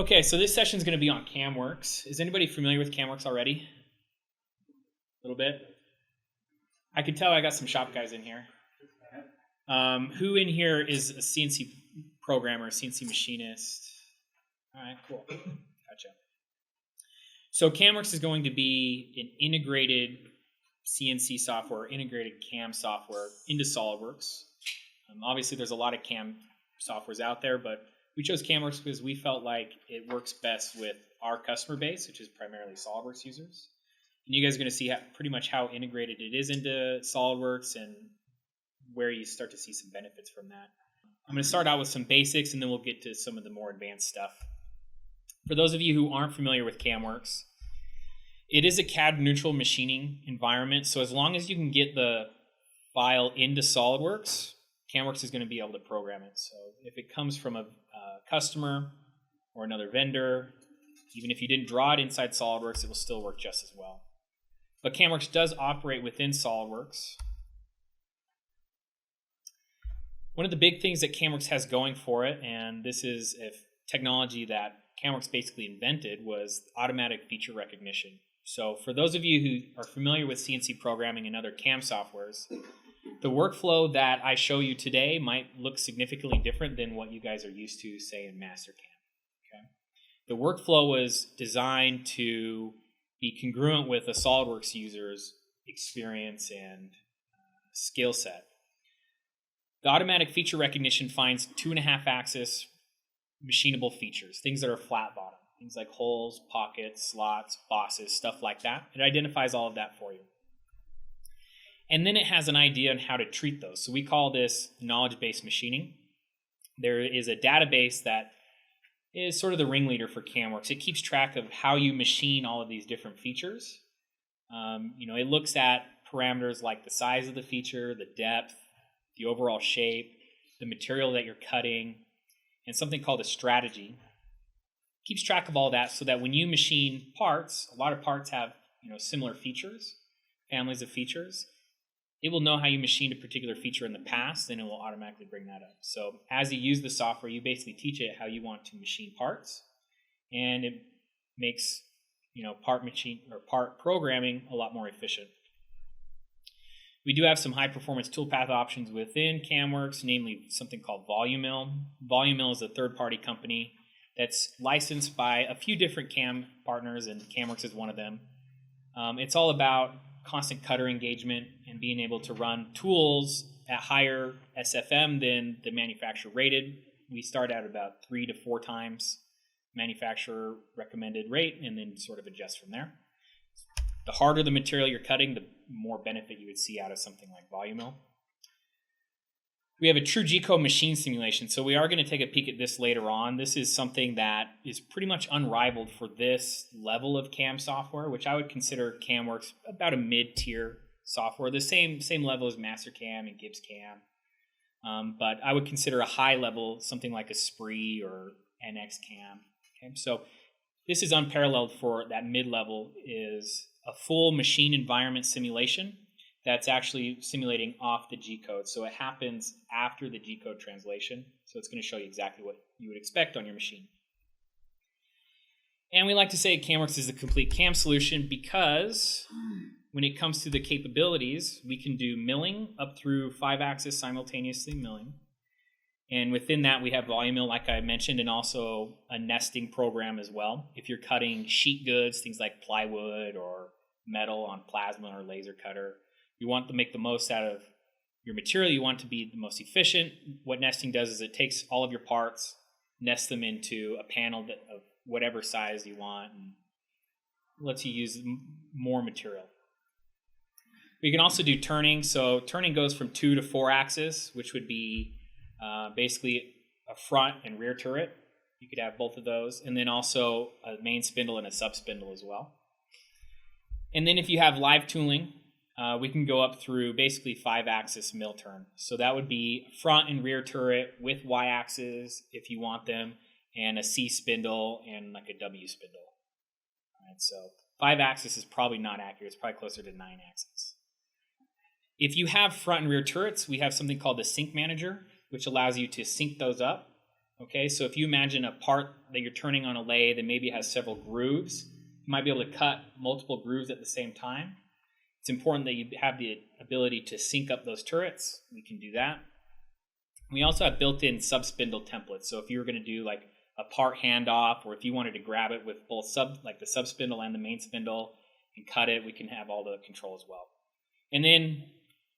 Okay, so this session is going to be on CAMWorks. Is anybody familiar with CAMWorks already? A little bit? I could tell I got some shop guys in here. Who in here is a CNC programmer, CNC machinist? All right, cool. Gotcha. So CAMWorks is going to be an integrated CNC software, integrated CAM software into SolidWorks. Obviously, there's a lot of CAM softwares out there, but we chose CAMWorks because we felt like it works best with our customer base, which is primarily SolidWorks users. And you guys are going to see pretty much how integrated it is into SolidWorks and where you start to see some benefits from that. I'm going to start out with some basics, and then we'll get to some of the more advanced stuff. For those of you who aren't familiar with CAMWorks, it is a CAD-neutral machining environment, so as long as you can get the file into SolidWorks, CAMWorks is going to be able to program it. So if it comes from a customer or another vendor, even if you didn't draw it inside SolidWorks, it will still work just as well. But CAMWorks does operate within SolidWorks. One of the big things that CAMWorks has going for it, and this is a technology that CAMWorks basically invented, was automatic feature recognition. So for those of you who are familiar with CNC programming and other CAM softwares, the workflow that I show you today might look significantly different than what you guys are used to, say, in Mastercam. Okay? The workflow was designed to be congruent with a SolidWorks user's experience and skill set. The automatic feature recognition finds 2.5-axis machinable features, things that are flat bottom, things like holes, pockets, slots, bosses, stuff like that. It identifies all of that for you. And then it has an idea on how to treat those. So we call this knowledge-based machining. There is a database that is sort of the ringleader for CAMWorks. It keeps track of how you machine all of these different features. It looks at parameters like the size of the feature, the depth, the overall shape, the material that you're cutting, and something called a strategy. It keeps track of all that so that when you machine parts, a lot of parts have similar features, families of features. It will know how you machined a particular feature in the past, and it will automatically bring that up. So as you use the software, you basically teach it how you want to machine parts, and it makes part programming a lot more efficient. We do have some high-performance toolpath options within CAMWorks, namely something called VoluMill. VoluMill is a third-party company that's licensed by a few different CAM partners, and CAMWorks is one of them. It's all about constant cutter engagement and being able to run tools at higher SFM than the manufacturer rated. We start at about 3 to 4 times manufacturer recommended rate and then sort of adjust from there. The harder the material you're cutting, the more benefit you would see out of something like VoluMill. We have a true G-code machine simulation, so we are going to take a peek at this later on. This is something that is pretty much unrivaled for this level of CAM software, which I would consider CAMWorks about a mid-tier software, the same level as Mastercam and GibbsCam. But I would consider a high level something like a Spree or NXCam. Okay? So this is unparalleled for that mid-level, is a full machine environment simulation that's actually simulating off the G-code. So it happens after the G-code translation. So it's going to show you exactly what you would expect on your machine. And we like to say CAMWorks is a complete CAM solution because when it comes to the capabilities, we can do milling up through 5-axis simultaneously milling. And within that, we have VoluMill, like I mentioned, and also a nesting program as well. If you're cutting sheet goods, things like plywood or metal on plasma or laser cutter, you want to make the most out of your material. You want to be the most efficient. What nesting does is it takes all of your parts, nests them into a panel of whatever size you want, and lets you use more material. We can also do turning. So turning goes from 2 to 4 axis, which would be basically a front and rear turret. You could have both of those. And then also a main spindle and a sub spindle as well. And then if you have live tooling, we can go up through basically 5-axis mill turn. So that would be front and rear turret with Y-axis if you want them, and a C spindle and like a W spindle. All right, so 5-axis is probably not accurate. It's probably closer to 9-axis. If you have front and rear turrets, we have something called the sync manager, which allows you to sync those up. Okay, so if you imagine a part that you're turning on a lathe that maybe has several grooves, you might be able to cut multiple grooves at the same time. It's important that you have the ability to sync up those turrets. We can do that. We also have built-in sub-spindle templates. So if you were going to do like a part handoff, or if you wanted to grab it with both the sub-spindle and the main spindle and cut it, we can have all the control as well. And then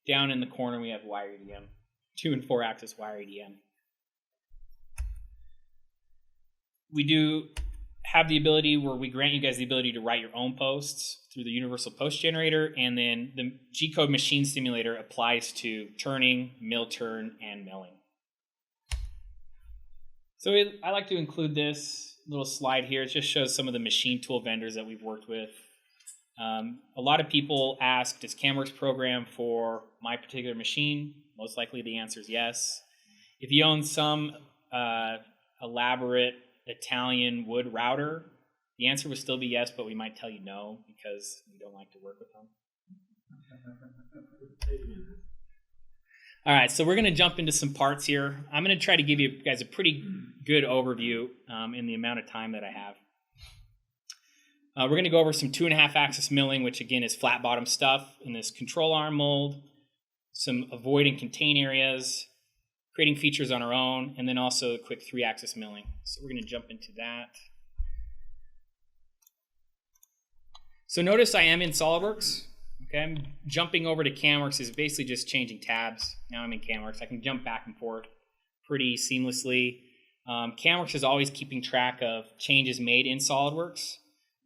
down in the corner, we have wire EDM, 2 and 4 axis wire EDM. We do have the ability where we grant you guys the ability to write your own posts through the universal post generator, and then the G-code machine simulator applies to turning, mill turn, and milling. So I like to include this little slide here. It just shows some of the machine tool vendors that we've worked with. A lot of people ask, does CAMWorks program for my particular machine? Most likely the answer is yes. If you own some elaborate Italian wood router, the answer would still be yes, but we might tell you no because we don't like to work with them. All right, so we're going to jump into some parts here. I'm going to try to give you guys a pretty good overview in the amount of time that I have. We're going to go over some 2.5 axis milling, which again is flat bottom stuff in this control arm mold, some avoid and contain areas, creating features on our own, and then also a quick 3 axis milling. So we're going to jump into that. So notice I am in SolidWorks. Okay, I'm jumping over to CAMWorks is basically just changing tabs. Now I'm in CAMWorks. I can jump back and forth pretty seamlessly. CAMWorks is always keeping track of changes made in SolidWorks.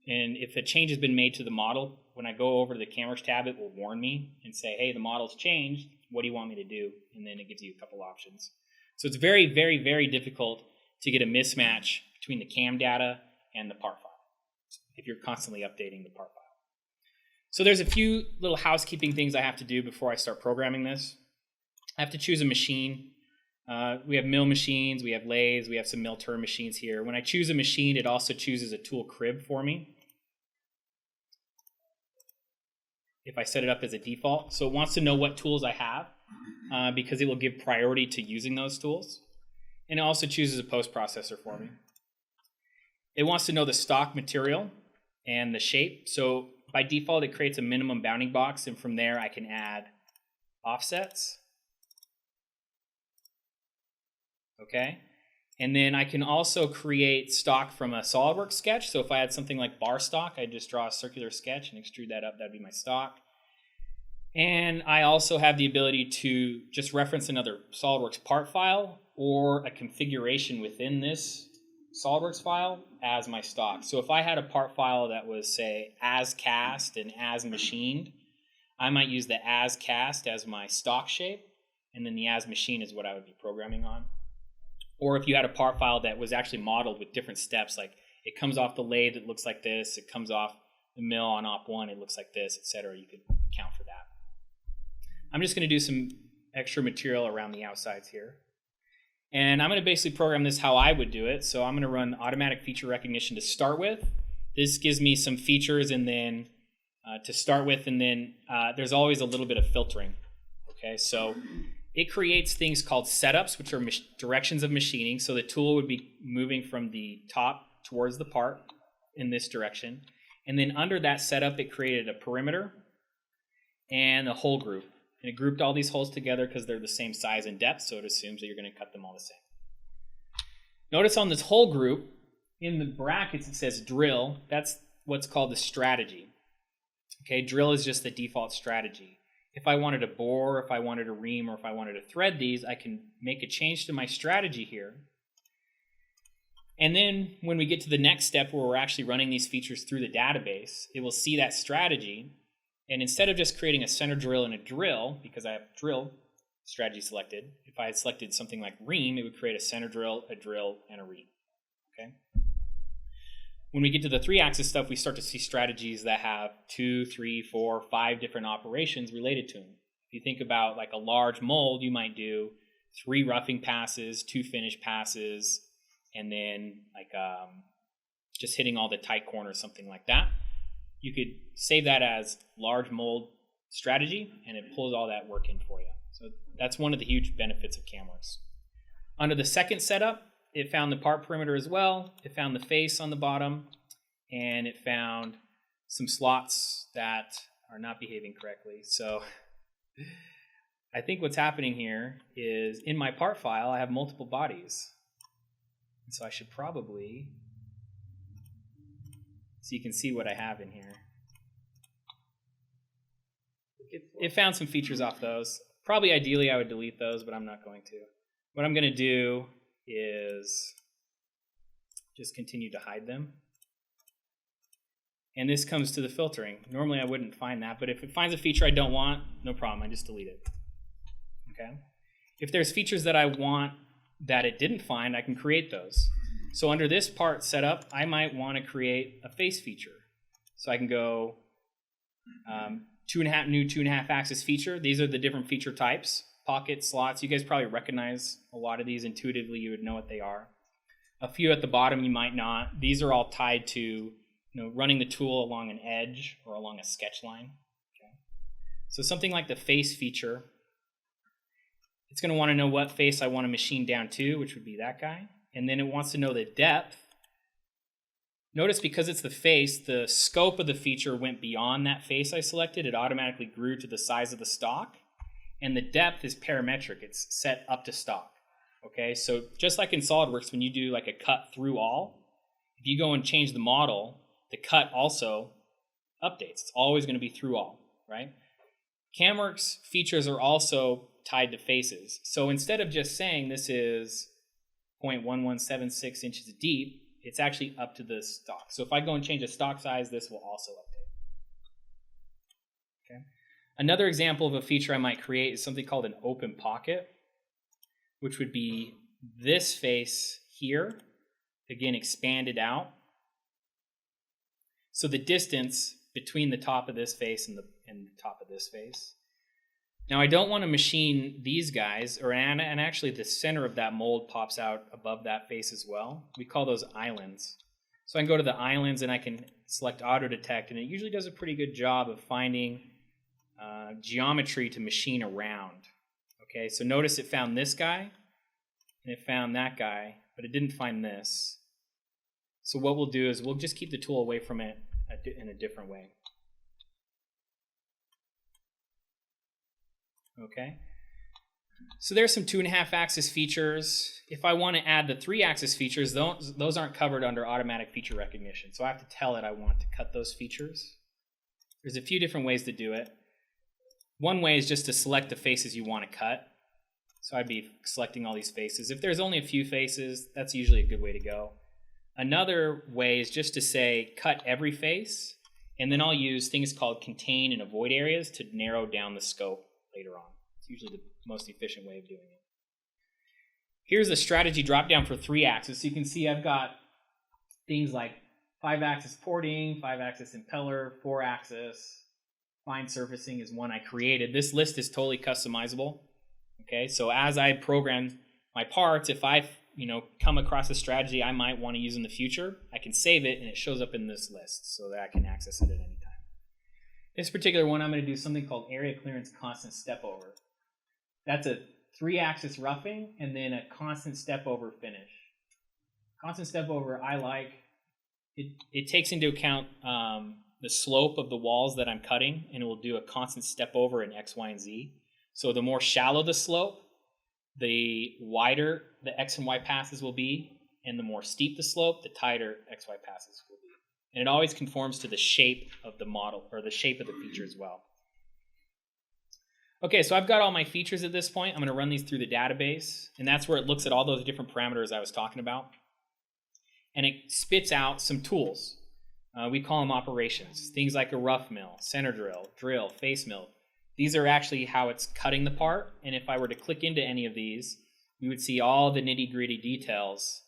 And if a change has been made to the model, when I go over to the CAMWorks tab, it will warn me and say, hey, the model's changed. What do you want me to do? And then it gives you a couple options. So it's very, very, very difficult to get a mismatch between the CAM data and the part file if you're constantly updating the part file. So there's a few little housekeeping things I have to do before I start programming this. I have to choose a machine. We have mill machines, we have lathes, we have some mill turn machines here. When I choose a machine, it also chooses a tool crib for me if I set it up as a default. So it wants to know what tools I have because it will give priority to using those tools. And it also chooses a post processor for me. It wants to know the stock material and the shape. So by default, it creates a minimum bounding box, and from there I can add offsets. Okay, and then I can also create stock from a SolidWorks sketch. So if I had something like bar stock, I'd just draw a circular sketch and extrude that up. That'd be my stock. And I also have the ability to just reference another SolidWorks part file or a configuration within this SolidWorks file as my stock. So if I had a part file that was, say, as cast and as machined, I might use the as cast as my stock shape, and then the as machine is what I would be programming on. Or if you had a part file that was actually modeled with different steps, like it comes off the lathe, it looks like this, it comes off the mill on op 1, it looks like this, etc. You could account for that. I'm just going to do some extra material around the outsides here. And I'm going to basically program this how I would do it. So I'm going to run automatic feature recognition to start with. This gives me some features and then to start with, and then there's always a little bit of filtering. Okay, so it creates things called setups, which are directions of machining. So the tool would be moving from the top towards the part in this direction. And then under that setup, it created a perimeter and a hole group. And it grouped all these holes together because they're the same size and depth, so it assumes that you're going to cut them all the same. Notice on this hole group, in the brackets it says drill. That's what's called the strategy. Okay, drill is just the default strategy. If I wanted to bore, if I wanted to ream, or if I wanted to thread these, I can make a change to my strategy here. And then when we get to the next step where we're actually running these features through the database, it will see that strategy. And instead of just creating a center drill and a drill, because I have drill strategy selected, if I had selected something like ream, it would create a center drill, and a ream. Okay. When we get to the 3-axis stuff, we start to see strategies that have 2, 3, 4, 5 different operations related to them. If you think about like a large mold, you might do 3 roughing passes, 2 finish passes, and then like just hitting all the tight corners, something like that. You could save that as large mold strategy, and it pulls all that work in for you. So that's one of the huge benefits of CAMWorks. Under the second setup, it found the part perimeter as well. It found the face on the bottom, and it found some slots that are not behaving correctly. So I think what's happening here is in my part file, I have multiple bodies. And so I should probably, so you can see what I have in here. It found some features off those. Probably ideally I would delete those, but I'm not going to. What I'm going to do is just continue to hide them. And this comes to the filtering. Normally I wouldn't find that, but if it finds a feature I don't want, no problem, I just delete it. Okay. If there's features that I want that it didn't find, I can create those. So under this part setup, I might want to create a face feature. So I can go new 2.5 axis feature. These are the different feature types. Pocket, slots. You guys probably recognize a lot of these intuitively. You would know what they are. A few at the bottom you might not. These are all tied to running the tool along an edge or along a sketch line. Okay. So something like the face feature, it's going to want to know what face I want to machine down to, which would be that guy. And then it wants to know the depth. Notice because it's the face, the scope of the feature went beyond that face I selected. It automatically grew to the size of the stock. And the depth is parametric. It's set up to stock. Okay, so just like in SolidWorks, when you do like a cut through all, if you go and change the model, the cut also updates. It's always going to be through all, right? CAMWorks features are also tied to faces. So instead of just saying this is 0.1176 inches deep, it's actually up to the stock. So if I go and change the stock size, this will also update. Okay. Another example of a feature I might create is something called an open pocket, which would be this face here, again expanded out. So the distance between the top of this face and the top of this face. Now I don't want to machine these guys, and actually the center of that mold pops out above that face as well. We call those islands. So I can go to the islands and I can select auto detect, and it usually does a pretty good job of finding geometry to machine around. Okay, so notice it found this guy and it found that guy, but it didn't find this. So what we'll do is we'll just keep the tool away from it in a different way. Okay, so there's some 2.5 axis features. If I want to add the 3 axis features, those aren't covered under automatic feature recognition. So I have to tell it I want to cut those features. There's a few different ways to do it. One way is just to select the faces you want to cut. So I'd be selecting all these faces. If there's only a few faces, that's usually a good way to go. Another way is just to say cut every face, and then I'll use things called contain and avoid areas to narrow down the scope later on. It's usually the most efficient way of doing it. Here's a strategy drop down for 3 axis. So you can see I've got things like 5 axis porting, 5 axis impeller, 4 axis. Fine surfacing is one I created. This list is totally customizable. Okay, so as I program my parts, if I come across a strategy I might want to use in the future, I can save it and it shows up in this list so that I can access it at any time. This particular one, I'm going to do something called area clearance constant step over. That's a 3-axis roughing and then a constant step over finish. Constant step over I like. It takes into account the slope of the walls that I'm cutting, and it will do a constant step over in X, Y, and Z. So the more shallow the slope, the wider the X and Y passes will be, and the more steep the slope, the tighter X, Y passes will be. And it always conforms to the shape of the model, or the shape of the feature as well. Okay, so I've got all my features at this point. I'm going to run these through the database, and that's where it looks at all those different parameters I was talking about. And it spits out some tools. We call them operations. Things like a rough mill, center drill, face mill. These are actually how it's cutting the part. And if I were to click into any of these, we would see all the nitty-gritty details.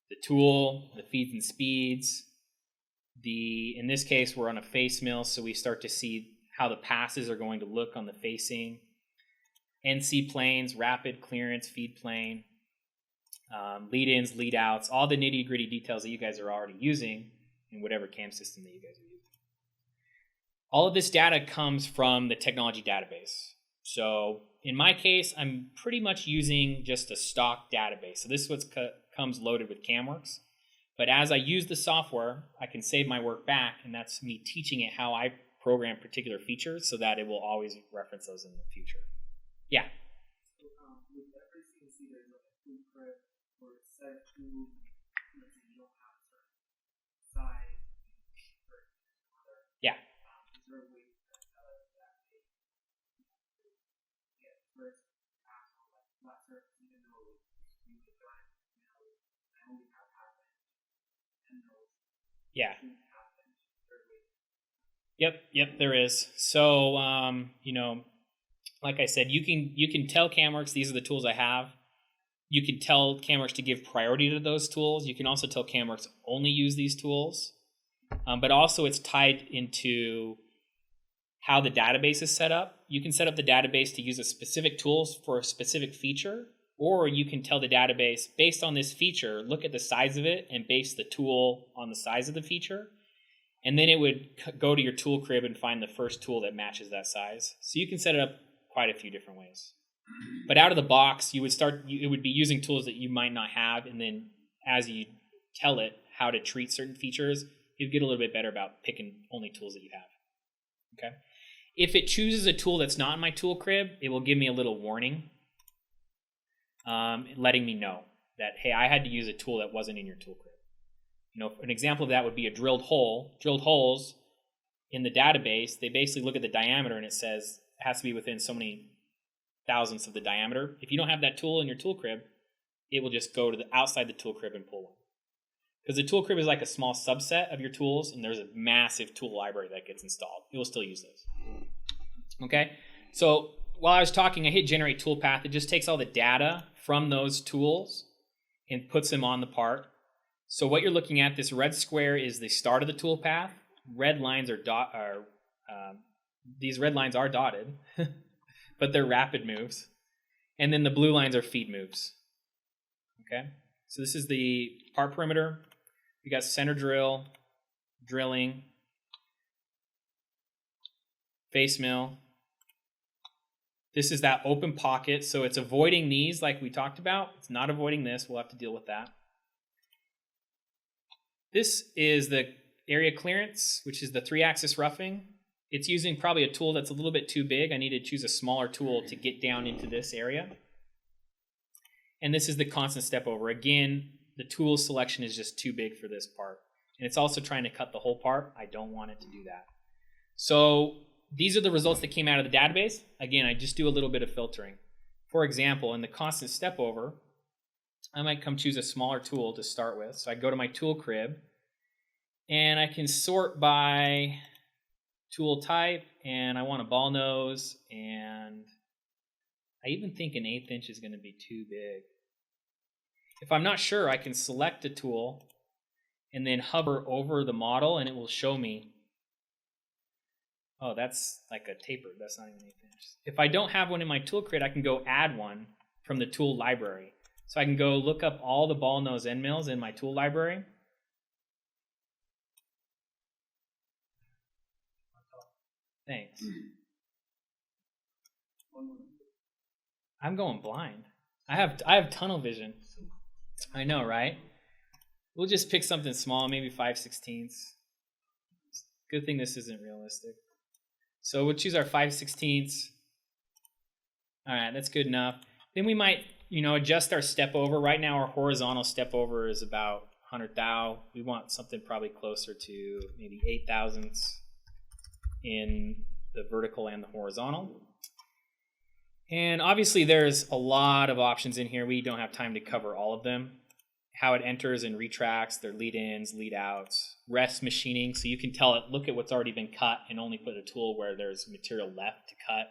The tool, the feeds and speeds. In this case, we're on a face mill, so we start to see how the passes are going to look on the facing. NC planes, rapid clearance, feed plane, lead-ins, lead-outs, all the nitty-gritty details that you guys are already using in whatever CAM system that you guys are using. All of this data comes from the technology database. So in my case, I'm pretty much using just a stock database. So this is what comes loaded with CAMWorks. But as I use the software, I can save my work back, and that's me teaching it how I program particular features so that it will always reference those in the future. Yeah. So with every CNC, there's like a blueprint or it's set to, let's say you don't have a certain size or other. Yeah. Is there a way to that get first pass on like flat surface, even though you would not, I only have half inch and those Yeah. half inch, third way. Yep, there is. So, like I said, you can tell CAMWorks these are the tools I have. You can tell CAMWorks to give priority to those tools. You can also tell CAMWorks only use these tools. But also it's tied into how the database is set up. You can set up the database to use a specific tools for a specific feature, or you can tell the database, based on this feature, look at the size of it and base the tool on the size of the feature. And then it would go to your tool crib and find the first tool that matches that size. So you can set it up quite a few different ways. But out of the box, it would be using tools that you might not have, and then as you tell it how to treat certain features, you get a little bit better about picking only tools that you have. Okay. If it chooses a tool that's not in my tool crib, it will give me a little warning, letting me know that, hey, I had to use a tool that wasn't in your tool crib. An example of that would be a drilled hole. Drilled holes in the database, they basically look at the diameter and it says it has to be within so many thousandths of the diameter. If you don't have that tool in your tool crib, it will just go to the outside the tool crib and pull one. Because the tool crib is like a small subset of your tools, and there's a massive tool library that gets installed. It will still use those. Okay? So while I was talking, I hit generate toolpath. It just takes all the data from those tools and puts them on the part. So what you're looking at, this red square is the start of the toolpath. Red lines these red lines are dotted, but they're rapid moves. And then the blue lines are feed moves. Okay? So this is the part perimeter. We got center drill, drilling, face mill. This is that open pocket, so it's avoiding these like we talked about. It's not avoiding this. We'll have to deal with that. This is the area clearance, which is the 3-axis roughing. It's using probably a tool that's a little bit too big. I need to choose a smaller tool to get down into this area. And this is the constant step over. Again, the tool selection is just too big for this part. And it's also trying to cut the whole part. I don't want it to do that. So these are the results that came out of the database. Again, I just do a little bit of filtering. For example, in the constant step over, I might come choose a smaller tool to start with. So I go to my tool crib, and I can sort by tool type, and I want a ball nose, and I even think an 1/8 inch is going to be too big. If I'm not sure, I can select a tool and then hover over the model, and it will show me, oh, that's like a tapered. That's not even 1/8 inch. If I don't have one in my tool crib, I can go add one from the tool library. So I can go look up all the ball nose end mills in my tool library. Thanks. I'm going blind. I have tunnel vision. I know, right? We'll just pick something small, maybe 5/16. Good thing this isn't realistic. So we'll choose our 5/16. All right, that's good enough. Then we might, adjust our step over. Right now our horizontal step over is about 100 thou. We want something probably closer to maybe 8 thousandths in the vertical and the horizontal. And obviously there's a lot of options in here. We don't have time to cover all of them. How it enters and retracts, their lead-ins, lead-outs, rest machining, so you can tell it, look at what's already been cut and only put a tool where there's material left to cut,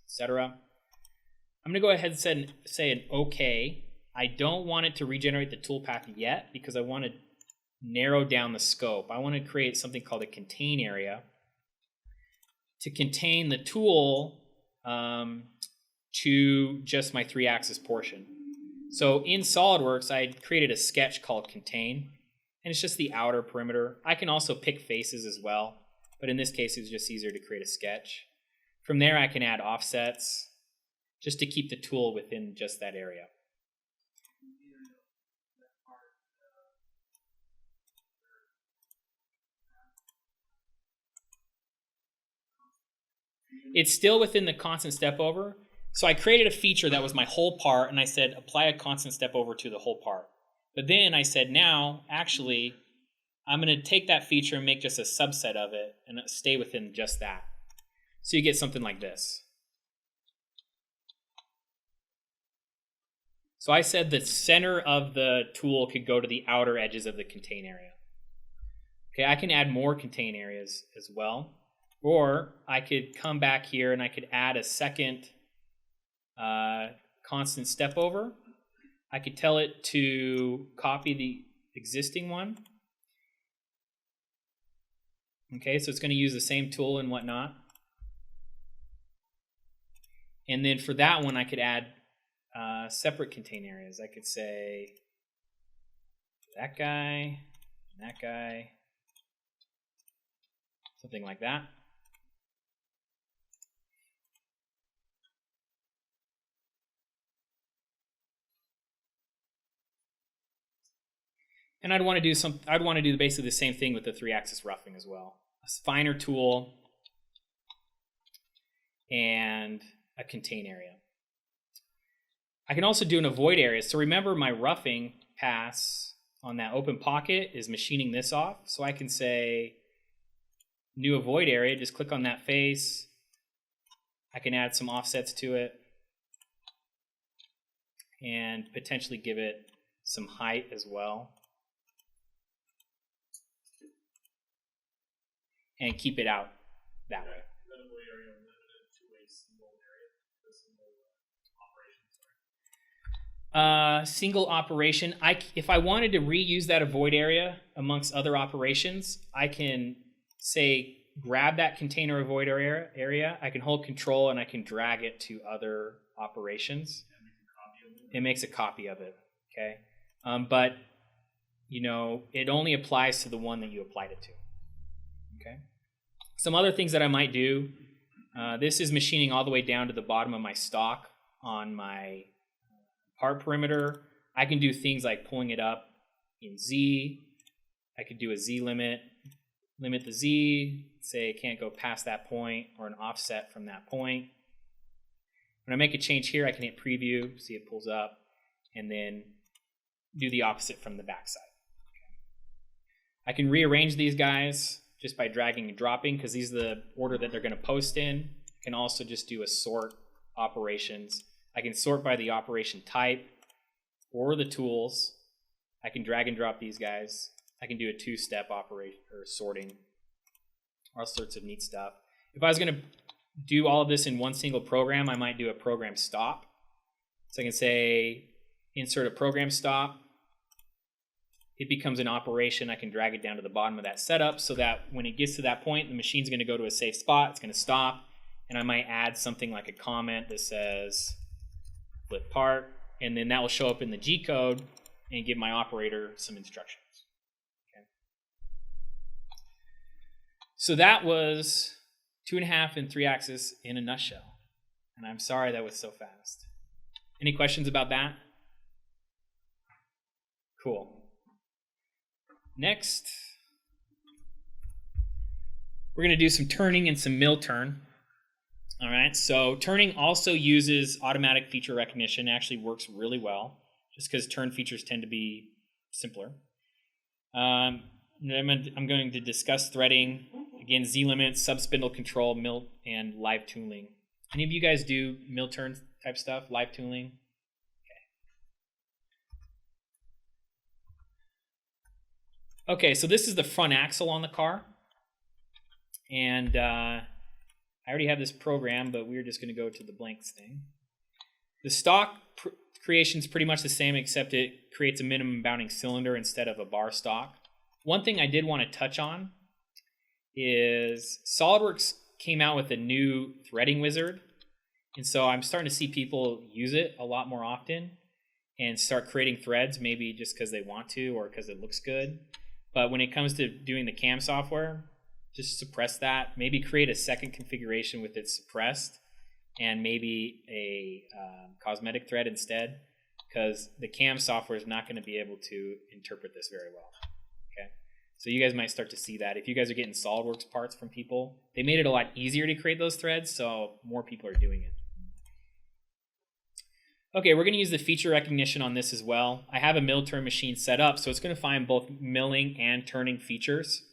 etc. I'm going to go ahead and say an OK. I don't want it to regenerate the toolpath yet because I want to narrow down the scope. I want to create something called a contain area to contain the tool to just my 3-axis portion. So in SolidWorks, I created a sketch called contain, and it's just the outer perimeter. I can also pick faces as well, but in this case, it's just easier to create a sketch. From there, I can add offsets just to keep the tool within just that area. It's still within the constant step over. So I created a feature that was my whole part, and I said, apply a constant step over to the whole part. But then I said, now, actually, I'm going to take that feature and make just a subset of it and stay within just that. So you get something like this. So I said the center of the tool could go to the outer edges of the contain area. Okay, I can add more contain areas as well. Or I could come back here and I could add a second constant step over. I could tell it to copy the existing one. Okay, so it's going to use the same tool and whatnot. And then for that one, I could add separate contain areas. I could say that guy, and that guy, something like that. And I'd want to do basically the same thing with the 3-axis roughing as well. A finer tool and a contain area. I can also do an avoid area. So remember, my roughing pass on that open pocket is machining this off. So I can say new avoid area, just click on that face. I can add some offsets to it and potentially give it some height as well. And keep it out that way. Single operation. If I wanted to reuse that avoid area amongst other operations, I can say grab that container avoid area. I can hold control and I can drag it to other operations. It makes a copy of it. Okay, but it only applies to the one that you applied it to. Okay. Some other things that I might do. This is machining all the way down to the bottom of my stock on my part perimeter. I can do things like pulling it up in Z. I could do a Z limit the Z, say it can't go past that point, or an offset from that point. When I make a change here, I can hit preview, see it pulls up, and then do the opposite from the backside. Okay. I can rearrange these guys just by dragging and dropping, because these are the order that they're going to post in. I can also just do a sort operations. I can sort by the operation type or the tools. I can drag and drop these guys. I can do a two-step operation or sorting, all sorts of neat stuff. If I was going to do all of this in one single program, I might do a program stop. So I can say insert a program stop. It becomes an operation. I can drag it down to the bottom of that setup so that when it gets to that point, the machine's going to go to a safe spot. It's going to stop. And I might add something like a comment that says flip part. And then that will show up in the G code and give my operator some instructions. Okay. So that was 2.5 and 3-axis in a nutshell. And I'm sorry that was so fast. Any questions about that? Cool. Next, we're going to do some turning and some mill turn. All right, so turning also uses automatic feature recognition. It actually works really well, just because turn features tend to be simpler. I'm going to discuss threading. Again, Z-limit, sub-spindle control, mill, and live tooling. Any of you guys do mill turn type stuff, live tooling? Okay, so this is the front axle on the car. And I already have this program, but we're just going to go to the blanks thing. The stock creation is pretty much the same, except it creates a minimum bounding cylinder instead of a bar stock. One thing I did want to touch on is SolidWorks came out with a new threading wizard. And so I'm starting to see people use it a lot more often and start creating threads, maybe just because they want to or because it looks good. But when it comes to doing the CAM software, just suppress that. Maybe create a second configuration with it suppressed, and maybe a cosmetic thread instead, because the CAM software is not going to be able to interpret this very well. Okay, so you guys might start to see that. If you guys are getting SolidWorks parts from people, they made it a lot easier to create those threads, so more people are doing it. Okay, we're going to use the feature recognition on this as well. I have a mill turn machine set up, so it's going to find both milling and turning features.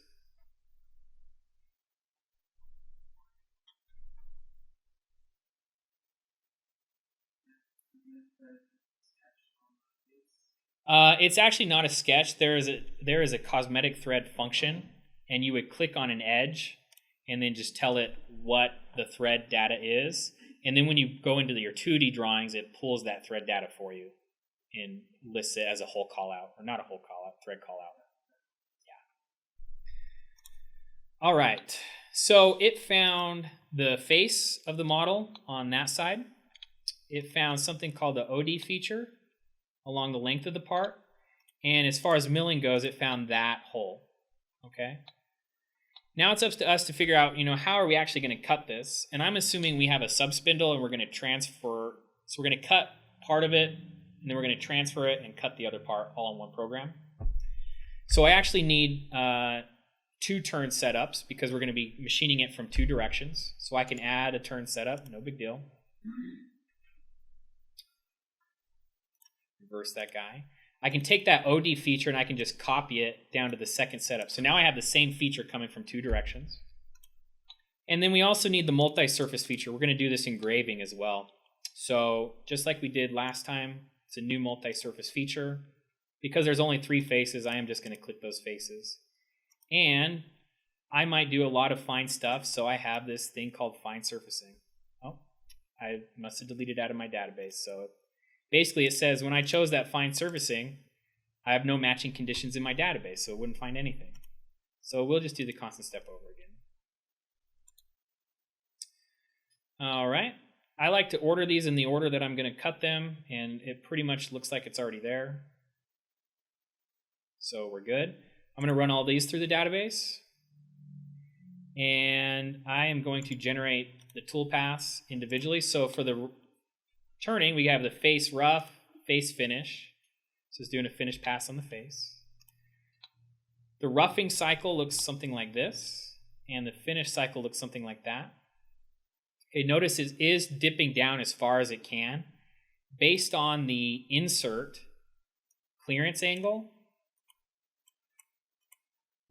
It's actually not a sketch. There is a cosmetic thread function, and you would click on an edge and then just tell it what the thread data is. And then when you go into your 2D drawings, it pulls that thread data for you and lists it as a whole callout, or not a whole callout, thread callout. Yeah. All right. So it found the face of the model on that side. It found something called the OD feature along the length of the part. And as far as milling goes, it found that hole. Okay. Now it's up to us to figure out, how are we actually going to cut this? And I'm assuming we have a subspindle and we're going to transfer. So we're going to cut part of it, and then we're going to transfer it and cut the other part all in one program. So I actually need 2 turn setups because we're going to be machining it from 2 directions. So I can add a turn setup, no big deal. Reverse that guy. I can take that OD feature and I can just copy it down to the second setup. So now I have the same feature coming from 2 directions. And then we also need the multi-surface feature. We're going to do this engraving as well. So just like we did last time, it's a new multi-surface feature. Because there's only 3 faces, I am just going to click those faces. And I might do a lot of fine stuff, so I have this thing called fine surfacing. Oh, I must have deleted it out of my database. So basically, it says when I chose that fine surfacing, I have no matching conditions in my database, so it wouldn't find anything. So we'll just do the constant step over again. All right. I like to order these in the order that I'm going to cut them, and it pretty much looks like it's already there. So we're good. I'm going to run all these through the database, and I am going to generate the tool paths individually. So for the turning, we have the face rough, face finish. So it's doing a finish pass on the face. The roughing cycle looks something like this, and the finish cycle looks something like that. Okay, notice it is dipping down as far as it can based on the insert clearance angle.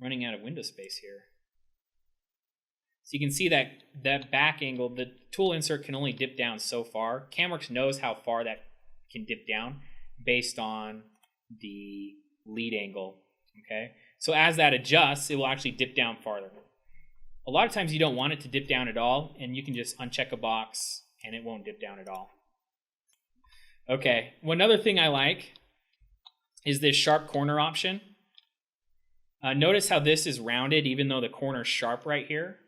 Running out of window space here. So you can see that back angle, the tool insert can only dip down so far. CAMWorks knows how far that can dip down based on the lead angle. Okay, so as that adjusts, it will actually dip down farther. A lot of times you don't want it to dip down at all, and you can just uncheck a box and it won't dip down at all. Okay, one other thing I like is this sharp corner option. Notice how this is rounded even though the corner is sharp right here.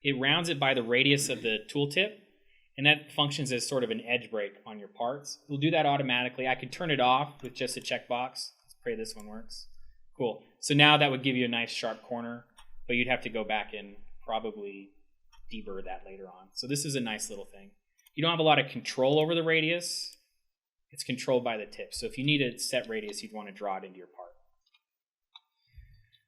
It rounds it by the radius of the tooltip, and that functions as sort of an edge break on your parts. We'll do that automatically. I could turn it off with just a checkbox. Let's pray this one works. Cool. So now that would give you a nice sharp corner, but you'd have to go back and probably deburr that later on. So this is a nice little thing. You don't have a lot of control over the radius. It's controlled by the tip. So if you need a set radius, you'd want to draw it into your part.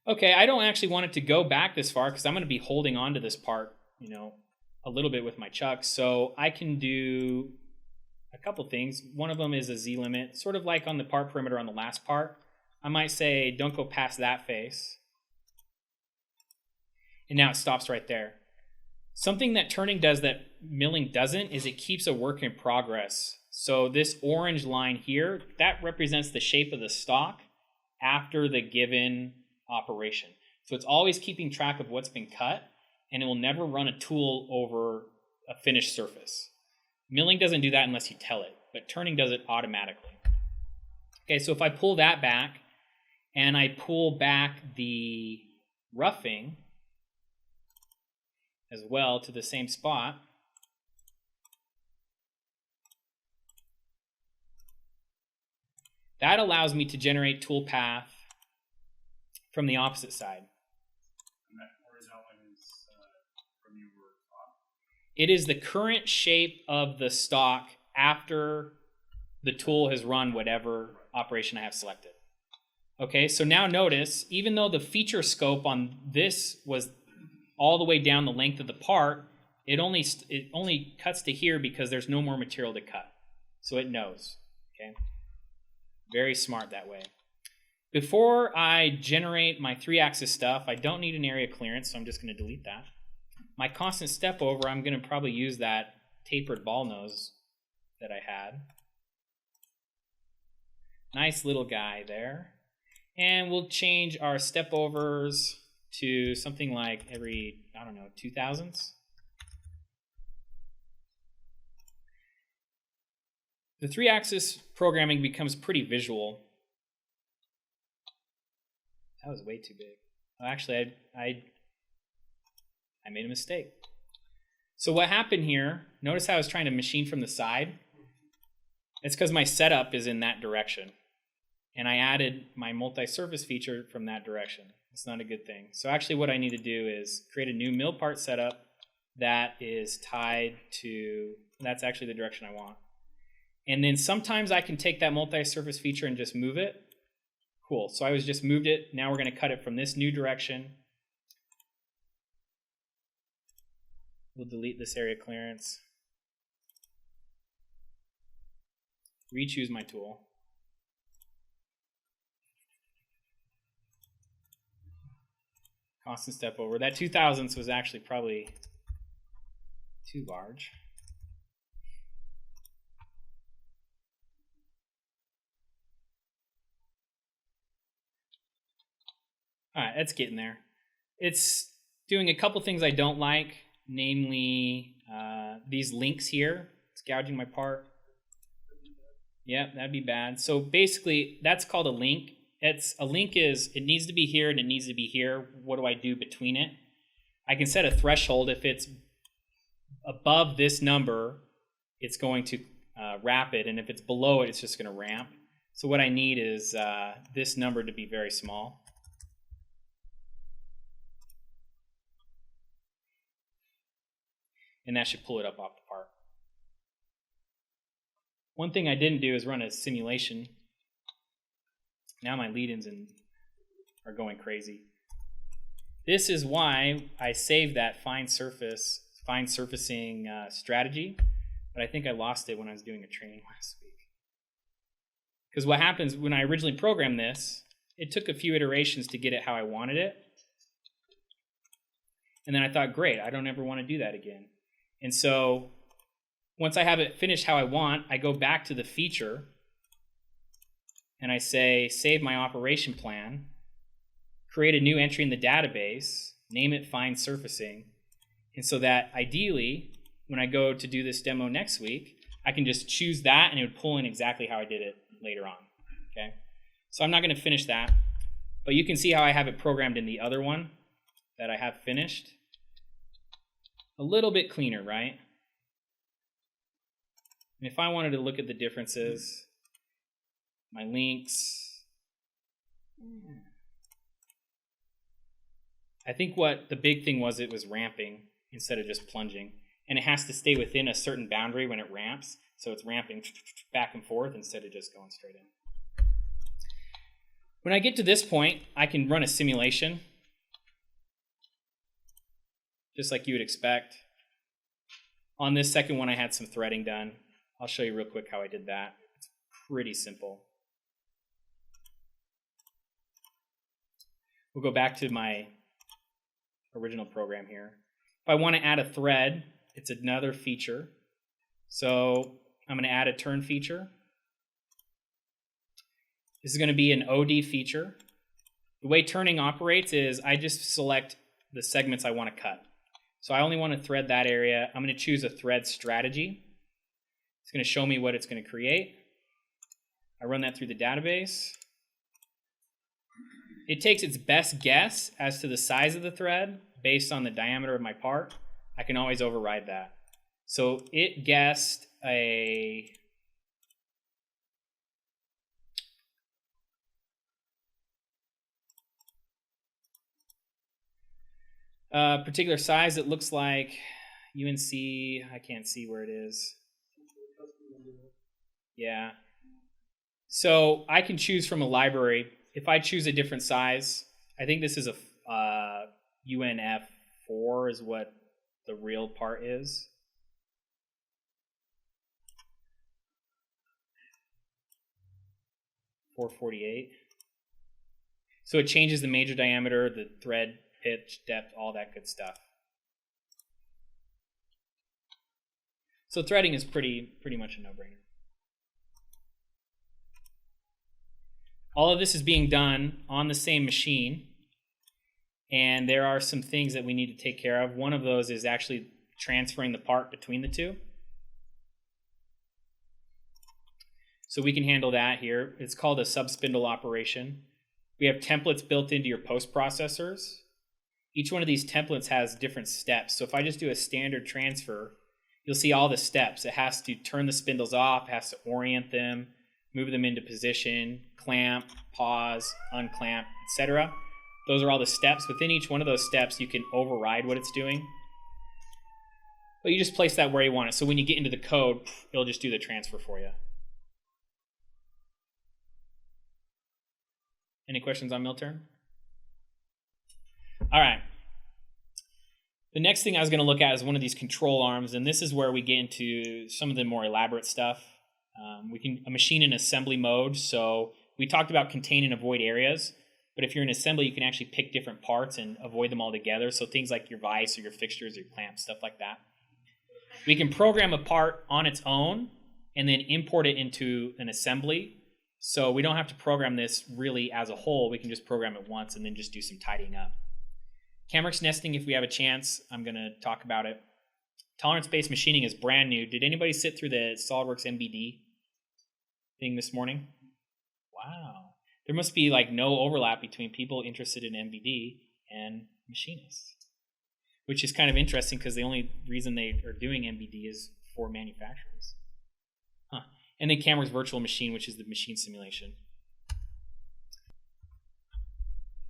Okay, I don't actually want it to go back this far because I'm going to be holding on to this part, a little bit with my chucks. So I can do a couple things. One of them is a Z limit, sort of like on the part perimeter on the last part. I might say, don't go past that face. And now it stops right there. Something that turning does that milling doesn't is it keeps a work in progress. So this orange line here, that represents the shape of the stock after the given operation. So it's always keeping track of what's been cut, and it will never run a tool over a finished surface. Milling doesn't do that unless you tell it, but turning does it automatically. Okay, so if I pull that back, and I pull back the roughing as well to the same spot, that allows me to generate toolpath from the opposite side. And that horizontal line is It is the current shape of the stock after the tool has run whatever operation I have selected. Okay, so now notice, even though the feature scope on this was all the way down the length of the part, it only cuts to here because there's no more material to cut. So it knows, okay? Very smart that way. Before I generate my 3-axis stuff, I don't need an area clearance, so I'm just going to delete that. My constant step over, I'm going to probably use that tapered ball nose that I had. Nice little guy there. And we'll change our step overs to something like every, I don't know, 2000s. The 3-axis programming becomes pretty visual. That was way too big. Well, actually, I made a mistake. So what happened here, notice how I was trying to machine from the side? It's because my setup is in that direction. And I added my multi-surface feature from that direction. It's not a good thing. So actually what I need to do is create a new mill part setup that is tied to, that's actually the direction I want. And then sometimes I can take that multi-surface feature and just move it. Cool, so I was just moved it. Now we're gonna cut it from this new direction. We'll delete this area clearance. Re-choose my tool. Constant step over. That 2000s was actually probably too large. All right, that's getting there. It's doing a couple things I don't like, namely these links here. It's gouging my part. Yeah, that'd be bad. So basically, that's called a link. A link is, it needs to be here and it needs to be here. What do I do between it? I can set a threshold. If it's above this number, it's going to wrap it. And if it's below it, it's just going to ramp. So what I need is this number to be very small. And that should pull it up off the part. One thing I didn't do is run a simulation. Now my lead-ins are going crazy. This is why I saved that fine surfacing strategy, but I think I lost it when I was doing a training last week. Because what happens when I originally programmed this, it took a few iterations to get it how I wanted it. And then I thought, great, I don't ever want to do that again. And so once I have it finished how I want, I go back to the feature and I say, save my operation plan, create a new entry in the database, name it fine surfacing, and so that ideally, when I go to do this demo next week, I can just choose that and it would pull in exactly how I did it later on, okay? So I'm not gonna finish that, but you can see how I have it programmed in the other one that I have finished. A little bit cleaner, right? And if I wanted to look at the differences, my links, I think what the big thing was, it was ramping instead of just plunging. And it has to stay within a certain boundary when it ramps, so it's ramping back and forth instead of just going straight in. When I get to this point, I can run a simulation, just like you would expect. On this second one, I had some threading done. I'll show you real quick how I did that. It's pretty simple. We'll go back to my original program here. If I want to add a thread, it's another feature. So I'm going to add a turn feature. This is going to be an OD feature. The way turning operates is I just select the segments I want to cut. So I only want to thread that area. I'm going to choose a thread strategy. It's going to show me what it's going to create. I run that through the database. It takes its best guess as to the size of the thread based on the diameter of my part. I can always override that. So it guessed a particular size. It looks like, UNC, I can't see where it is. Yeah. So I can choose from a library. If I choose a different size, I think this is a UNF4 is what the real part is. .448. So it changes the major diameter, the thread pitch, depth, all that good stuff. So threading is pretty much a no-brainer. All of this is being done on the same machine, and there are some things that we need to take care of. One of those is actually transferring the part between the two. So we can handle that here. It's called a subspindle operation. We have templates built into your post processors. Each one of these templates has different steps. So if I just do a standard transfer, you'll see all the steps. It has to turn the spindles off, it has to orient them, move them into position, clamp, pause, unclamp, etc. Those are all the steps. Within each one of those steps, you can override what it's doing. But you just place that where you want it. So when you get into the code, it'll just do the transfer for you. Any questions on Milturn? All right. The next thing I was going to look at is one of these control arms, and this is where we get into some of the more elaborate stuff. We can machine in assembly mode, so we talked about contain and avoid areas, but if you're in assembly, you can actually pick different parts and avoid them all together, so things like your vise or your fixtures or your clamps, stuff like that. We can program a part on its own and then import it into an assembly, so we don't have to program this really as a whole. We can just program it once and then just do some tidying up. CAMWorks nesting, if we have a chance, I'm going to talk about it. Tolerance-based machining is brand new. Did anybody sit through the SolidWorks MBD thing this morning? Wow. There must be like no overlap between people interested in MBD and machinists, which is kind of interesting because the only reason they are doing MBD is for manufacturers. Huh. And then CAMWorks Virtual Machine, which is the machine simulation.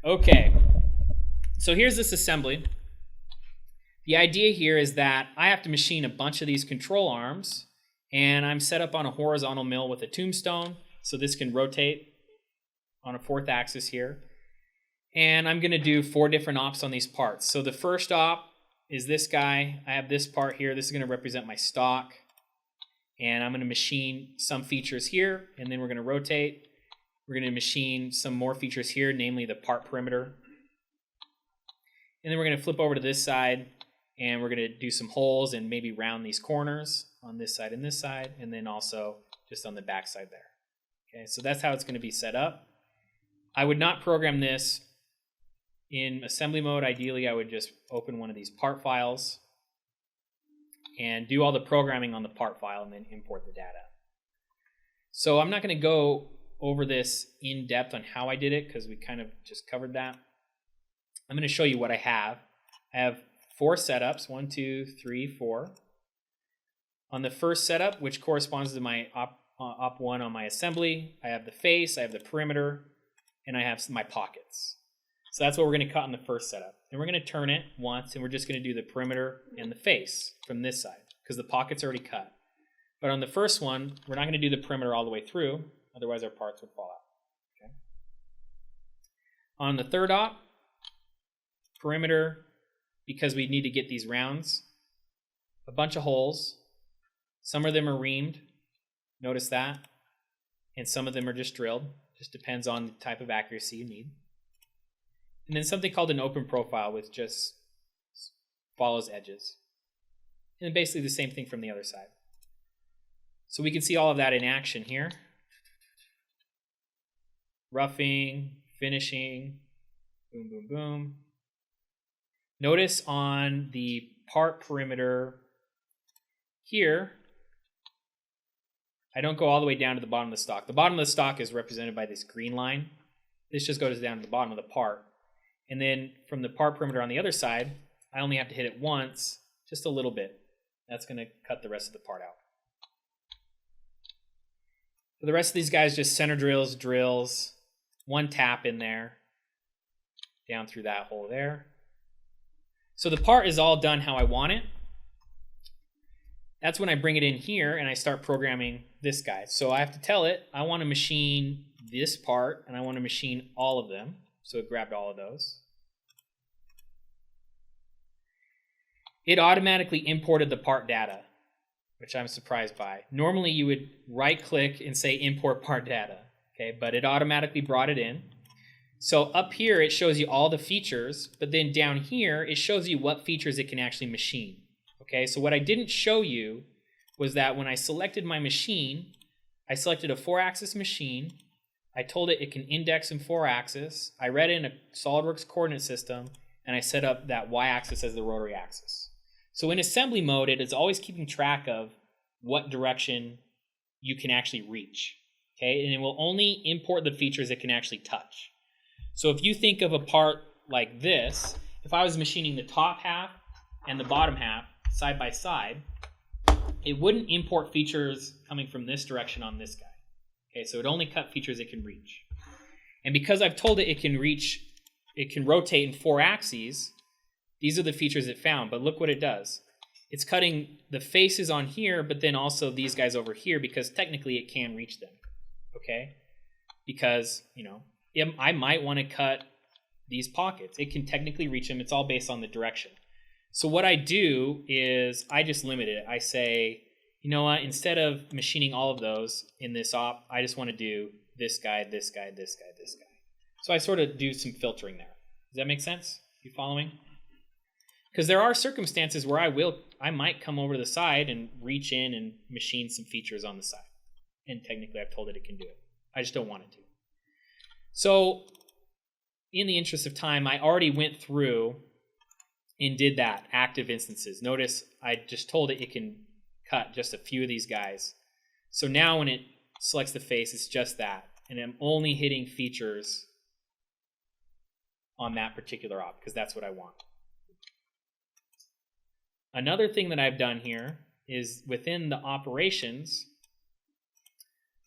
Okay. So here's this assembly. The idea here is that I have to machine a bunch of these control arms, and I'm set up on a horizontal mill with a tombstone, so this can rotate on a 4th axis here. And I'm going to do 4 different ops on these parts. So the first op is this guy. I have this part here. This is going to represent my stock. And I'm going to machine some features here, and then we're going to rotate. We're going to machine some more features here, namely the part perimeter. And then we're going to flip over to this side, and we're going to do some holes and maybe round these corners on this side, and then also just on the back side there. Okay, so that's how it's going to be set up. I would not program this in assembly mode. Ideally, I would just open one of these part files and do all the programming on the part file and then import the data. So I'm not going to go over this in depth on how I did it because we kind of just covered that. I'm going to show you what I have. I have 4 setups, 1, 2, 3, 4. On the first setup, which corresponds to my op 1 on my assembly, I have the face, I have the perimeter, and I have my pockets. So that's what we're going to cut on the first setup. Then we're going to turn it once, and we're just going to do the perimeter and the face from this side, because the pocket's already cut. But on the first one, we're not going to do the perimeter all the way through, otherwise our parts would fall out. Okay. On the third op, perimeter, because we need to get these rounds, a bunch of holes. Some of them are reamed, notice that, and some of them are just drilled. Just depends on the type of accuracy you need. And then something called an open profile, which just follows edges. And basically the same thing from the other side. So we can see all of that in action here. Roughing, finishing, boom, boom, boom. Notice on the part perimeter here, I don't go all the way down to the bottom of the stock. The bottom of the stock is represented by this green line. This just goes down to the bottom of the part. And then from the part perimeter on the other side, I only have to hit it once, just a little bit. That's going to cut the rest of the part out. For the rest of these guys, just center drills, 1 tap in there, down through that hole there. So the part is all done how I want it. that's when I bring it in here and I start programming this guy. So I have to tell it, I want to machine this part and I want to machine all of them. So it grabbed all of those. It automatically imported the part data, which I'm surprised by. Normally you would right click and say import part data, okay? But it automatically brought it in. So up here it shows you all the features, but then down here it shows you what features it can actually machine. Okay, so what I didn't show you was that when I selected my machine, I selected a 4-axis machine. I told it can index in 4-axis. I read in a SolidWorks coordinate system, and I set up that y-axis as the rotary axis. So in assembly mode, it is always keeping track of what direction you can actually reach. Okay, and it will only import the features it can actually touch. So if you think of a part like this, if I was machining the top half and the bottom half side by side, it wouldn't import features coming from this direction on this guy. Okay, so it only cut features it can reach. And because I've told it it can rotate in 4 axes, these are the features it found, but look what it does. It's cutting the faces on here, but then also these guys over here, because technically it can reach them, okay? Because, I might want to cut these pockets. It can technically reach them. It's all based on the direction. So what I do is I just limit it. I say, you know what, instead of machining all of those in this op, I just want to do this guy, this guy, this guy, this guy. So I sort of do some filtering there. Does that make sense? You following? Because there are circumstances where I might come over to the side and reach in and machine some features on the side. And technically I've told it can do it. I just don't want it to. So in the interest of time, I already went through and did that, active instances. Notice I just told it can cut just a few of these guys. So now when it selects the face, it's just that. And I'm only hitting features on that particular op, because that's what I want. Another thing that I've done here is within the operations,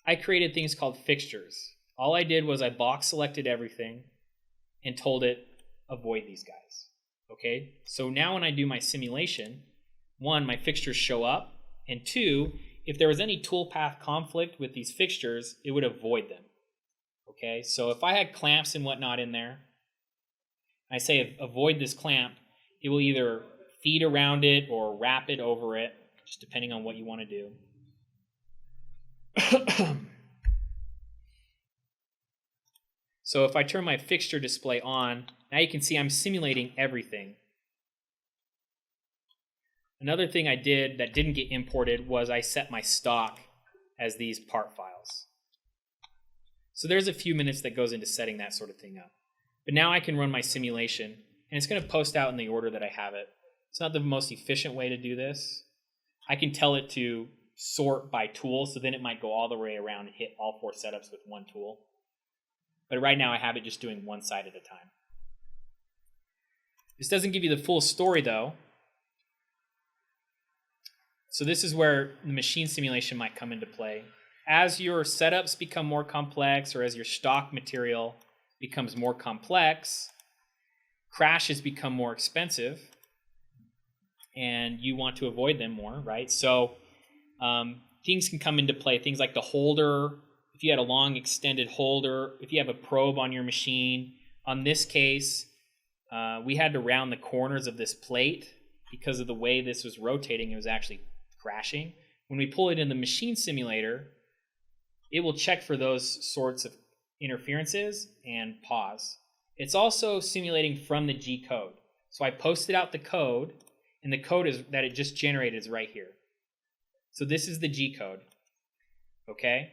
I created things called fixtures. All I did was I box selected everything and told it avoid these guys. Okay, so now when I do my simulation, 1, my fixtures show up, and 2, if there was any toolpath conflict with these fixtures, it would avoid them. Okay, so if I had clamps and whatnot in there, I say avoid this clamp, it will either feed around it or wrap it over it, just depending on what you want to do. So if I turn my fixture display on, now you can see I'm simulating everything. Another thing I did that didn't get imported was I set my stock as these part files. So there's a few minutes that goes into setting that sort of thing up. But now I can run my simulation, and it's going to post out in the order that I have it. It's not the most efficient way to do this. I can tell it to sort by tool, so then it might go all the way around and hit all 4 setups with one tool. But right now I have it just doing one side at a time. This doesn't give you the full story though. So this is where the machine simulation might come into play. As your setups become more complex, or as your stock material becomes more complex, crashes become more expensive, and you want to avoid them more, right? So things can come into play, things like the holder. If you had a long extended holder, if you have a probe on your machine. On this case, we had to round the corners of this plate because of the way this was rotating. It was actually crashing. When we pull it in the machine simulator, it will check for those sorts of interferences and pause. It's also simulating from the G code. So I posted out the code, and the code is that it just generated is right here. So this is the G code. Okay?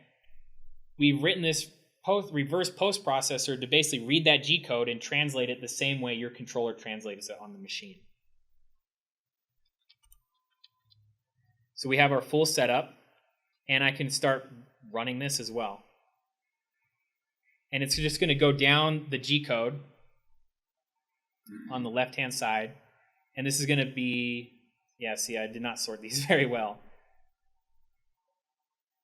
We've written this reverse post processor to basically read that G code and translate it the same way your controller translates it on the machine. So we have our full setup, and I can start running this as well. And it's just going to go down the G code on the left-hand side. And this is going to be, yeah, see, I did not sort these very well.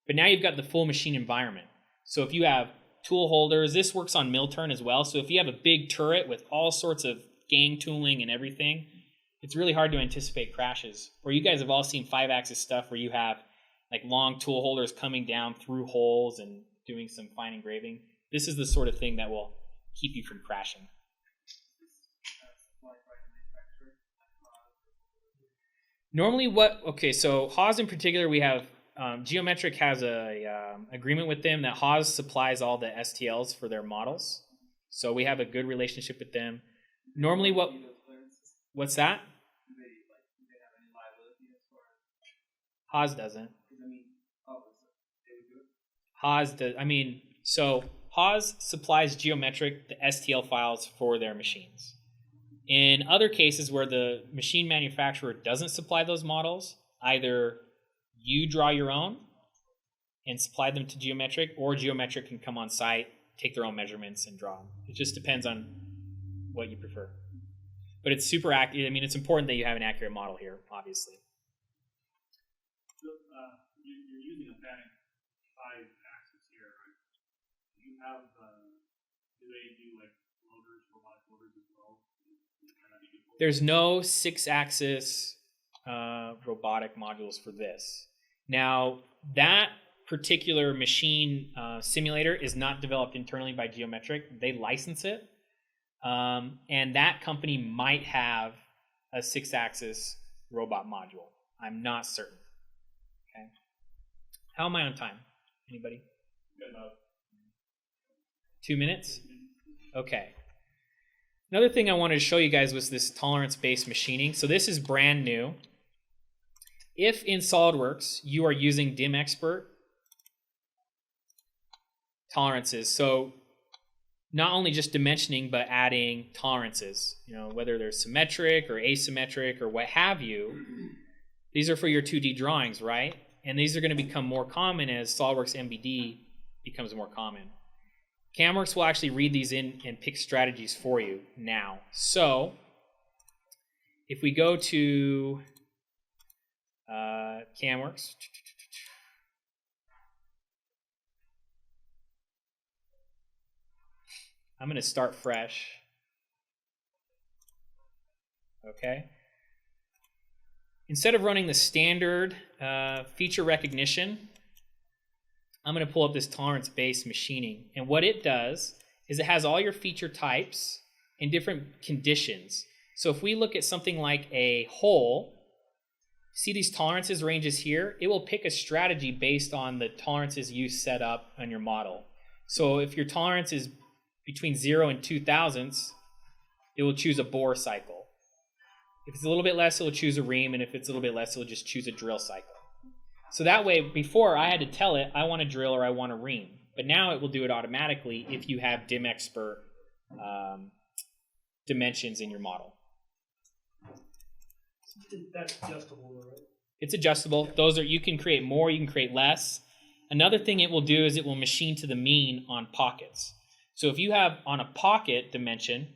But now you've got the full machine environment. So if you have tool holders, this works on mill turn as well. So if you have a big turret with all sorts of gang tooling and everything, it's really hard to anticipate crashes. Or you guys have all seen 5-axis stuff where you have like long tool holders coming down through holes and doing some fine engraving. This is the sort of thing that will keep you from crashing. Normally so Haas in particular, we have, Geometric has a agreement with them that Haas supplies all the STLs for their models. So we have a good relationship with them. Normally what's that? Haas doesn't. So Haas supplies Geometric the STL files for their machines. In other cases where the machine manufacturer doesn't supply those models, either you draw your own and supply them to Geometric, or Geometric can come on site, take their own measurements, and draw them. It just depends on what you prefer. But it's super accurate. I mean, it's important that you have an accurate model here, obviously. So, you're using a FANUC 5-axis here, right? Do you have, do they do like loaders, robotic loaders as well? There's no 6-axis robotic modules for this. Now, that particular machine simulator is not developed internally by Geometric. They license it. And that company might have a 6-axis robot module. I'm not certain. Okay. How am I on time? Anybody? About 2 minutes? Okay. Another thing I wanted to show you guys was this tolerance-based machining. So this is brand new. If in SolidWorks you are using DimExpert tolerances, so not only just dimensioning, but adding tolerances, whether they're symmetric or asymmetric or what have you, these are for your 2D drawings, right? And these are going to become more common as SolidWorks MBD becomes more common. CAMWorks will actually read these in and pick strategies for you now. So if we go to CAMWorks, I'm going to start fresh. Okay. Instead of running the standard feature recognition, I'm going to pull up this tolerance-based machining. And what it does is it has all your feature types in different conditions. So if we look at something like a hole, see these tolerances ranges here? It will pick a strategy based on the tolerances you set up on your model. So if your tolerance is between 0 and 2 thousandths, it will choose a bore cycle. If it's a little bit less, it will choose a ream, and if it's a little bit less, it will just choose a drill cycle. So that way, before I had to tell it, I want a drill or I want a ream. But now it will do it automatically if you have DimExpert dimensions in your model. That's adjustable, right? It's adjustable. You can create more, you can create less. Another thing it will do is it will machine to the mean on pockets. So if you have on a pocket dimension,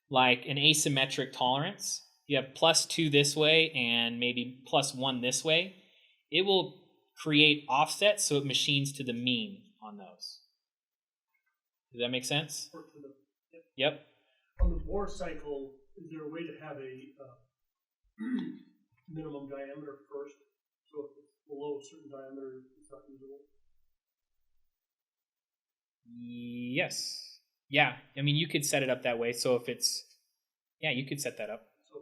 like an asymmetric tolerance, you have +2 this way and maybe +1 this way, it will create offsets so it machines to the mean on those. Does that make sense? Yep. On the bore cycle, is there a way to have a minimum diameter first? So if it's below a certain diameter, it's not usable? Yes. Yeah. I mean, you could set it up that way. So if it's, you could set that up. So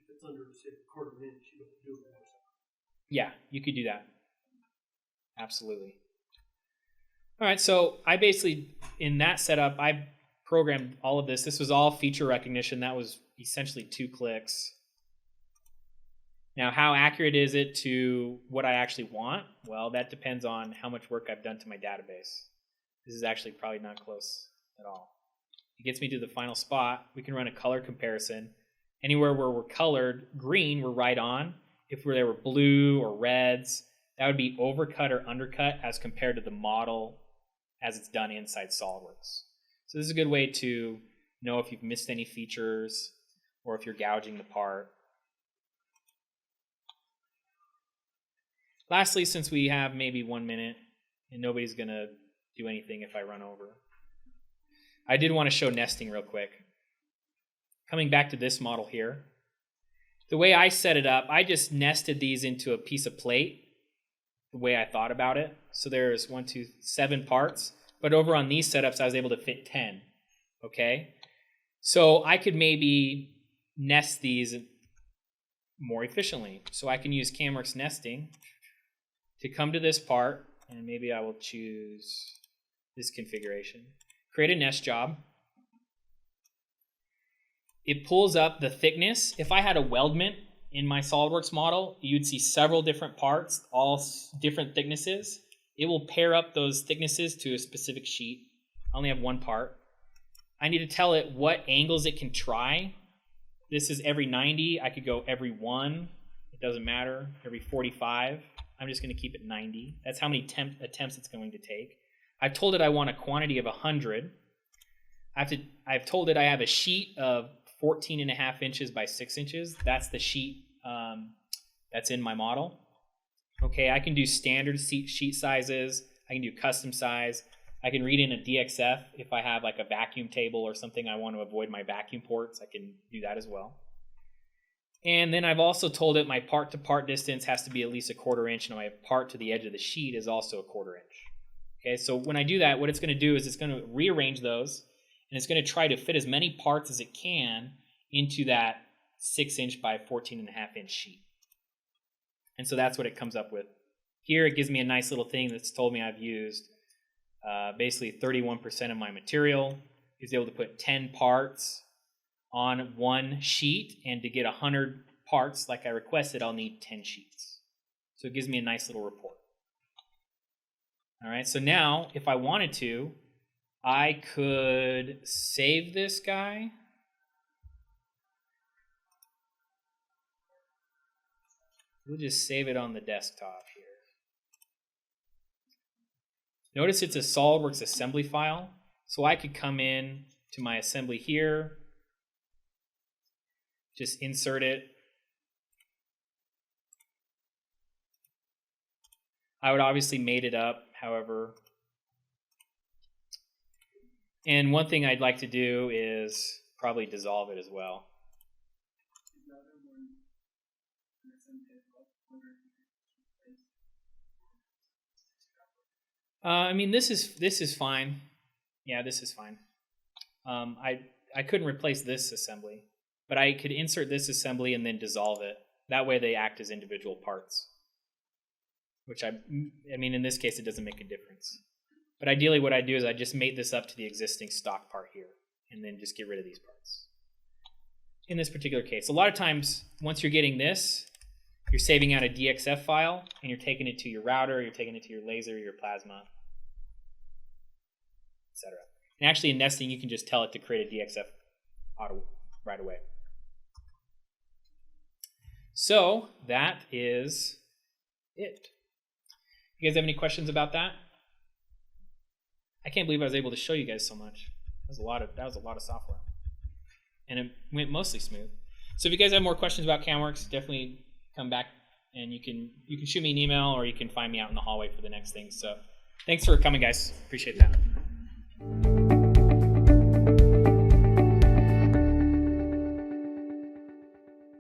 if it's under, say, a quarter of an inch, you don't do it. Yeah, you could do that. Absolutely. All right, so I basically, in that setup, I programmed all of this. This was all feature recognition. That was essentially 2 clicks. Now, how accurate is it to what I actually want? Well, that depends on how much work I've done to my database. This is actually probably not close at all. It gets me to the final spot. We can run a color comparison. Anywhere where we're colored green, we're right on. If they were blue or reds, that would be overcut or undercut as compared to the model as it's done inside SolidWorks. So this is a good way to know if you've missed any features or if you're gouging the part. Lastly, since we have maybe 1 minute and nobody's going to do anything if I run over, I did want to show nesting real quick. Coming back to this model here, the way I set it up, I just nested these into a piece of plate, the way I thought about it. So there's 7 parts, but over on these setups, I was able to fit 10, okay? So I could maybe nest these more efficiently. So I can use CAMWorks nesting to come to this part, and maybe I will choose this configuration. Create a nest job. It pulls up the thickness. If I had a weldment in my SolidWorks model, you'd see several different parts, all different thicknesses. It will pair up those thicknesses to a specific sheet. I only have one part. I need to tell it what angles it can try. This is every 90. I could go every 1. It doesn't matter. Every 45. I'm just going to keep it 90. That's how many attempts it's going to take. I've told it I want a quantity of 100. I've told it I have a sheet of 14.5 inches by 6 inches. That's the sheet that's in my model. Okay, I can do standard sheet sizes. I can do custom size. I can read in a DXF if I have like a vacuum table or something I want to avoid my vacuum ports. I can do that as well. And then I've also told it my part to part distance has to be at least a 1/4 inch, and my part to the edge of the sheet is also a 1/4 inch. Okay, so when I do that, what it's going to do is it's going to rearrange those, and it's going to try to fit as many parts as it can into that 6 inch by 14.5 inch sheet. And so that's what it comes up with. Here it gives me a nice little thing that's told me I've used basically 31% of my material. It's able to put 10 parts on one sheet, and to get 100 parts like I requested, I'll need 10 sheets. So it gives me a nice little report. All right, so now if I wanted to, I could save this guy. We'll just save it on the desktop here. Notice it's a SolidWorks assembly file, so I could come in to my assembly here, just insert it. I would obviously made it up, however. And one thing I'd like to do is probably dissolve it as well. I mean, this is fine. Yeah, this is fine. I couldn't replace this assembly, but I could insert this assembly and then dissolve it. That way they act as individual parts. Which I mean, in this case, it doesn't make a difference. But ideally what I do is I just mate this up to the existing stock part here, and then just get rid of these parts. In this particular case, a lot of times, once you're getting this, you're saving out a DXF file, and you're taking it to your router, you're taking it to your laser, your plasma, etc. And actually in nesting, you can just tell it to create a DXF right away. So that is it. You guys have any questions about that? I can't believe I was able to show you guys so much. That was a lot of software, and it went mostly smooth. So if you guys have more questions about CAMWorks, definitely come back, and you can shoot me an email, or you can find me out in the hallway for the next thing. So thanks for coming, guys. Appreciate that.